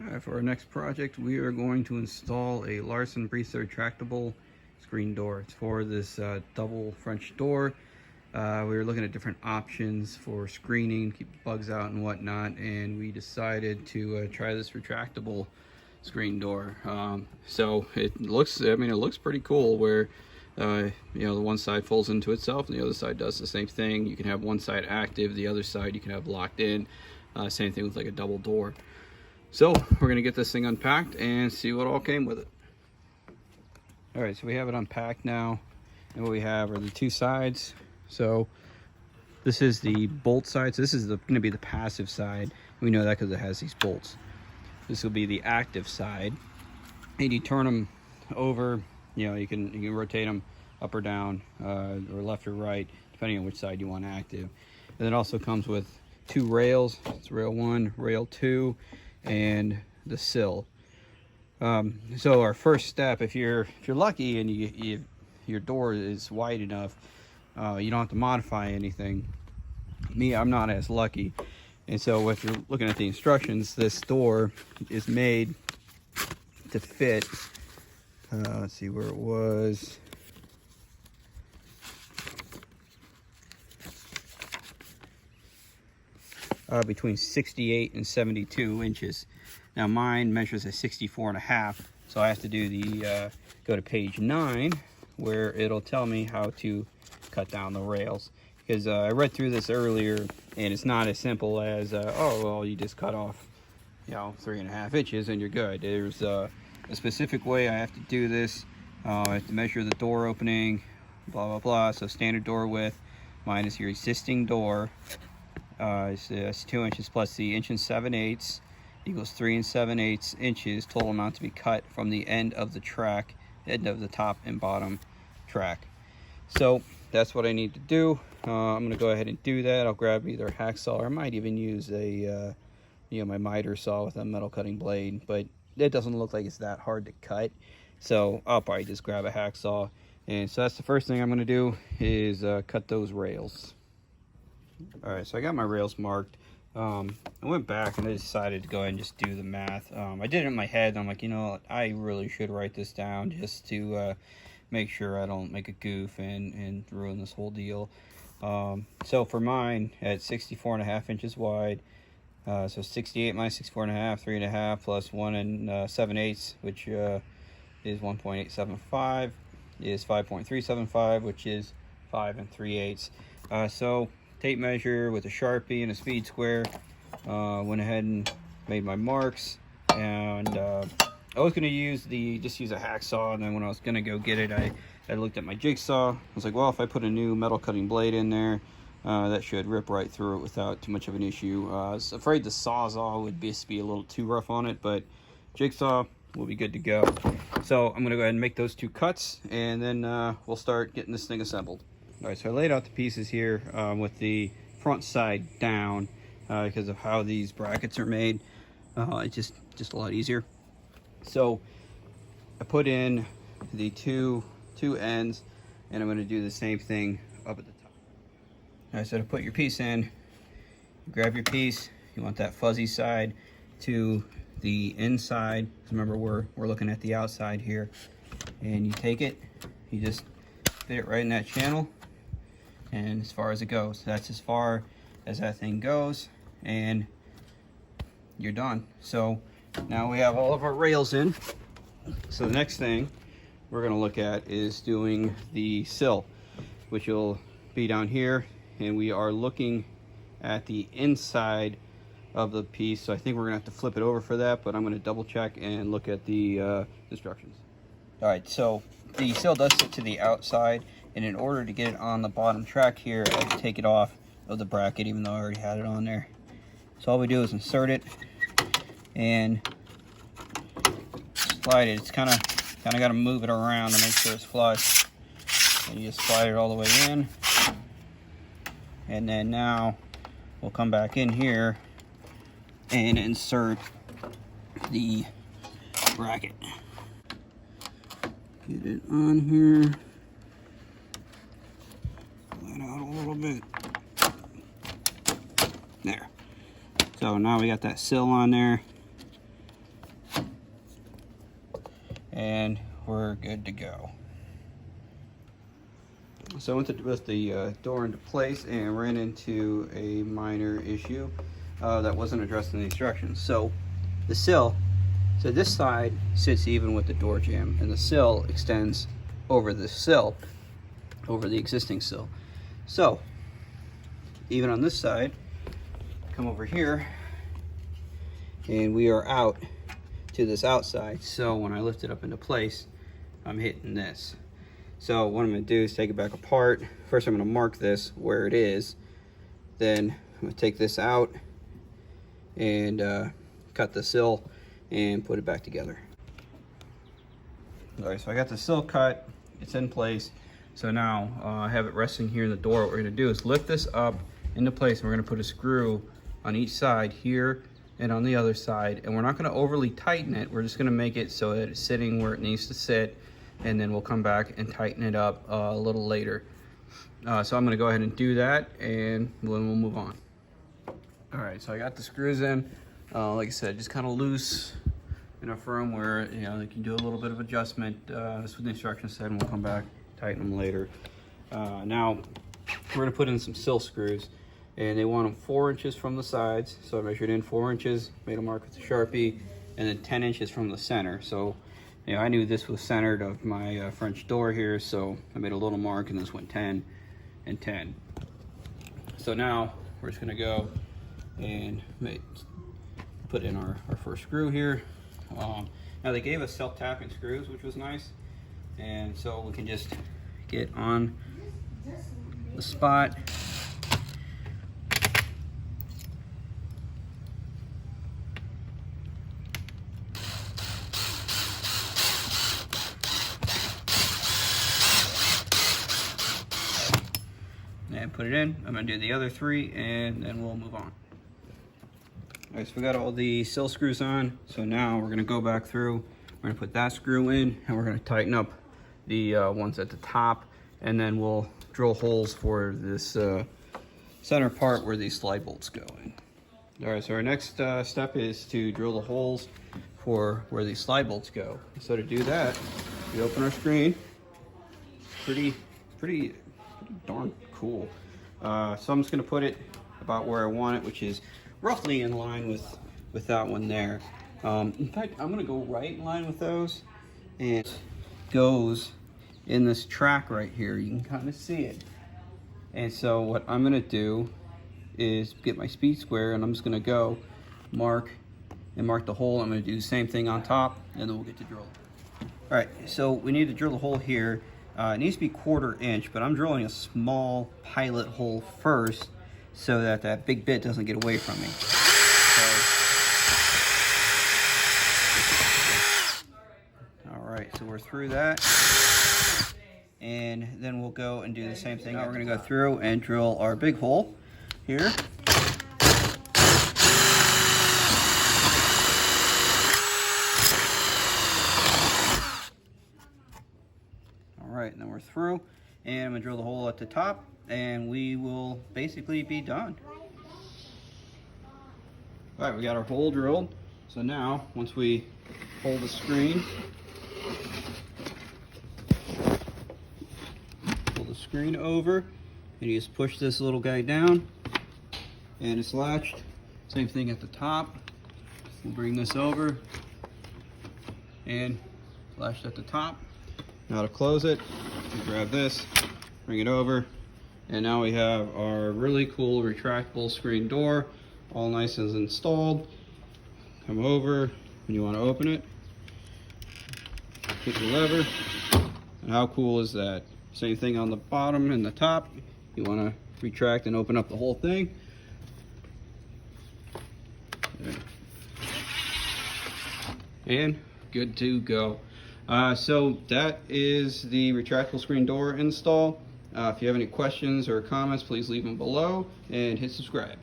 Alright, for our next project, we are going to install a Larson Brisa retractable screen door. It's for this double French door. We were looking at different options for screening, keep bugs out and whatnot, and we decided to try this retractable screen door. So it looks, it looks pretty cool where you know, the one side folds into itself and the other side does the same thing. You can have one side active, the other side you can have locked in. Same thing with like a double door. So we're gonna get this thing unpacked and see what all came with it. All right, so we have it unpacked now, and what we have are the two sides. So this is the bolt side. So this is gonna be the passive side. We know that because it has these bolts. This will be the active side, and you turn them over. You know, you can rotate them up or down, or left or right, depending on which side you want active. And it also comes with two rails. It's rail 1, rail 2. And the sill. So our first step, if you're lucky and your door is wide enough, you don't have to modify anything. Me, I'm not as lucky, and so if you're looking at the instructions, this door is made to fit. Let's see where it was. Between 68 and 72 inches. Now mine measures at 64.5, so I have to do the go to page 9 where it'll tell me how to cut down the rails, because I read through this earlier and it's not as simple as oh well, you just cut off, you know, 3.5 inches and you're good. There's a specific way I have to do this. I have to measure the door opening, blah blah blah. So standard door width minus your existing door. It's 2 inches plus the 1 7/8 equals 3 7/8 inches total amount to be cut from the end of the track, end of the top and bottom track. So that's what I need to do. I'm going to go ahead and do that. I'll grab either a hacksaw, or I might even use a you know, my miter saw with a metal cutting blade, but it doesn't look like it's that hard to cut, so I'll probably just grab a hacksaw. And so that's the first thing I'm going to do is cut those rails. All right, so I got my rails marked. I went back and I decided to go ahead and just do the math. I did it in my head. I'm like, you know, I really should write this down just to make sure I don't make a goof and ruin this whole deal. So for mine, at 64.5 inches wide, so 68 minus 64.5, 3.5 plus 1 7/8, which is 1.875, is 5.375, which is 5 3/8. So tape measure with a Sharpie and a speed square. Went ahead and made my marks, and I was going to just use a hacksaw, and then when I was going to go get it, I looked at my jigsaw. I was like, well, if I put a new metal cutting blade in there, that should rip right through it without too much of an issue. I was afraid the Sawzall would just be a little too rough on it, but jigsaw will be good to go. So I'm going to go ahead and make those two cuts, and then we'll start getting this thing assembled. All right, so I laid out the pieces here with the front side down because of how these brackets are made. It's just a lot easier. So I put in the two ends, and I'm going to do the same thing up at the top. All right, so to put your piece in, you grab your piece. You want that fuzzy side to the inside. Remember, we're looking at the outside here, and you take it. You just fit it right in that channel. And as far as it goes, that's as far as that thing goes, and you're done. So now we have all of our rails in. So the next thing we're going to look at is doing the sill, which will be down here, and we are looking at the inside of the piece. So I think we're going to have to flip it over for that, but I'm going to double check and look at the instructions. All right, so the sill does sit to the outside, and in order to get it on the bottom track here, I have to take it off of the bracket, even though I already had it on there. So all we do is insert it and slide it. It's kind of got to move it around to make sure it's flush. And you just slide it all the way in, and then now we'll come back in here and insert the bracket. Get it on here. Pull that out a little bit. There. So now we got that sill on there. and we're good to go. So I went to put the door into place and ran into a minor issue that wasn't addressed in the instructions. So the sill, so this side sits even with the door jamb, and the sill extends over the sill, over the existing sill. So even on this side, come over here, and we are out to this outside. So when I lift it up into place, I'm hitting this. So what I'm going to do is take it back apart. First I'm going to mark this where it is. Then I'm going to take this out and cut the sill and put it back together. Alright, so I got the sill cut. It's in place. So now I have it resting here in the door. What we're going to do is lift this up into place, and we're going to put a screw on each side here and on the other side. And we're not going to overly tighten it. We're just going to make it so that it's sitting where it needs to sit, and then we'll come back and tighten it up a little later. So I'm going to go ahead and do that, and then we'll move on. Alright, so I got the screws in. Like I said, just kind of loose, enough room where, you know, they can do a little bit of adjustment. That's what the instructions said, and we'll come back, tighten them later. Now, we're going to put in some sill screws, and they want them 4 inches from the sides. So I measured in 4 inches, made a mark with the Sharpie, and then 10 inches from the center. So, you know, I knew this was centered of my French door here, so I made a little mark, and this went 10 and 10. So now we're just going to go and put in our first screw here. Now they gave us self-tapping screws, which was nice, and so we can just get on the spot. And put it in. I'm going to do the other 3, and then we'll move on. Alright, so we got all the sill screws on. So now we're going to go back through. We're going to put that screw in, and we're going to tighten up the ones at the top, and then we'll drill holes for this center part where these slide bolts go in. Alright, so our next step is to drill the holes for where these slide bolts go. So to do that, we open our screen. Pretty darn cool. So I'm just going to put it about where I want it, which is roughly in line with that one there. In fact, I'm going to go right in line with those, and it goes in this track right here. You can kind of see it. And so what I'm going to do is get my speed square, and I'm just going to go mark the hole. I'm going to do the same thing on top, and then we'll get to drill. All right, so we need to drill the hole here. It needs to be 1/4 inch, but I'm drilling a small pilot hole first so that that big bit doesn't get away from me. So, all right, so we're through that, and then we'll go and do the same thing. Now we're going to go through and drill our big hole here. Alright, and then we're through, and I'm going to drill the hole at the top, and we will basically be done. Alright, we got our hole drilled. So now, once we hold the screen, pull the screen over, and you just push this little guy down, and it's latched. Same thing at the top. We'll bring this over, and latched at the top. Now to close it, you grab this, bring it over, and now we have our really cool retractable screen door, all nice and installed. Come over when you want to open it, hit the lever, and how cool is that? Same thing on the bottom and the top. You want to retract and open up the whole thing. And good to go. So that is the retractable screen door install. If you have any questions or comments, please leave them below and hit subscribe.